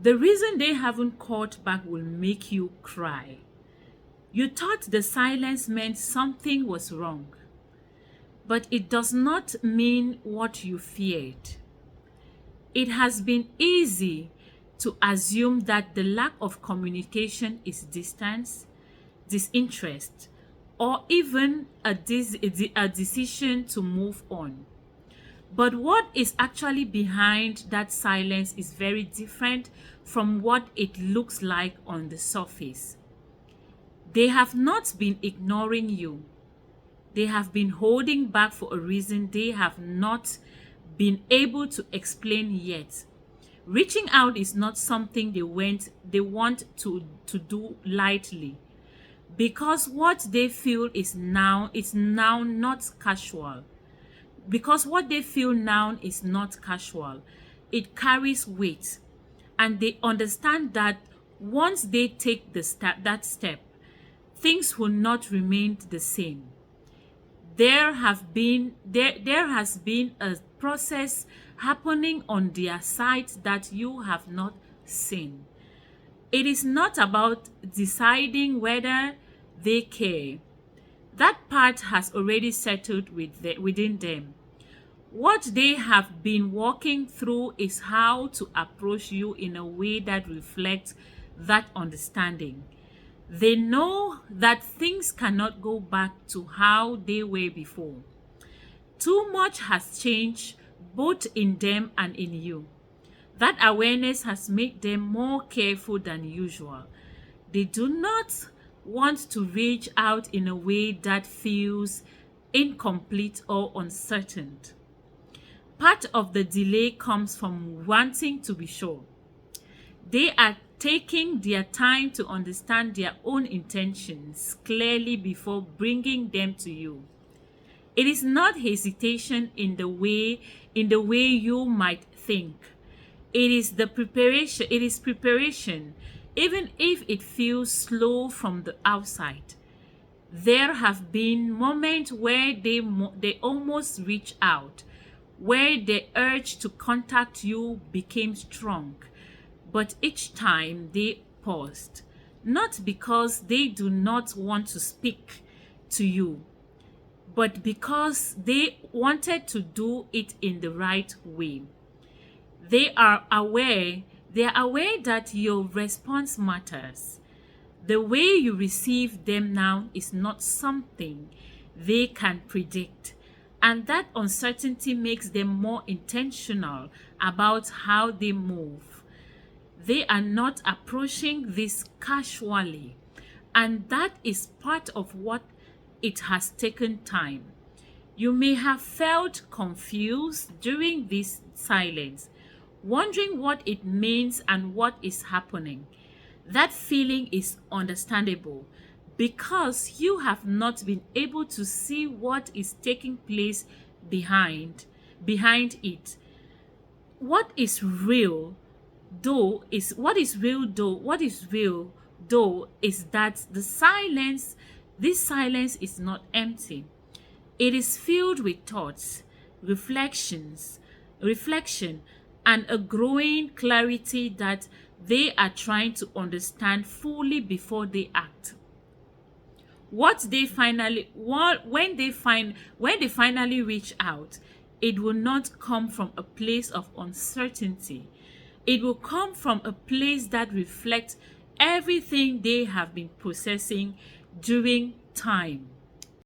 The reason they haven't caught back will make you cry. You thought the silence meant something was wrong, but it does not mean what you feared. It has been easy to assume that the lack of communication is distance, disinterest, or even a decision to move on. But what is actually behind that silence is very different from what it looks like on the surface. They have not been ignoring you. They have been holding back for a reason they have not been able to explain yet. Reaching out is not something they want to do lightly, because what they feel is now not casual. Because what they feel now is not casual. It carries weight, and they understand that once they take that step, things will not remain the same. There has been a process happening on their side that you have not seen. It is not about deciding whether they care. That part has already settled within them. What they have been working through is how to approach you in a way that reflects that understanding. They know that things cannot go back to how they were before. Too much has changed both in them and in you. That awareness has made them more careful than usual. They do not want to reach out in a way that feels incomplete or uncertain. Part of the delay comes from wanting to be sure. They are taking their time to understand their own intentions clearly before bringing them to you. It is not hesitation in the way you might think. It is preparation, even if it feels slow from the outside. There have been moments where they almost reach out, where the urge to contact you became strong, but each time they paused, not because they do not want to speak to you, but because they wanted to do it in the right way. They are aware, they are aware that your response matters. The way you receive them now is not something they can predict, and that uncertainty makes them more intentional about how they move. They are not approaching this casually, and that is part of what it has taken time. You may have felt confused during this silence, wondering what it means and what is happening. That feeling is understandable because you have not been able to see what is taking place behind it. What is real though is that this silence is not empty. It is filled with thoughts, reflection, and a growing clarity that they are trying to understand fully before they act. When they finally reach out, it will not come from a place of uncertainty. It will come from a place that reflects everything they have been processing during time.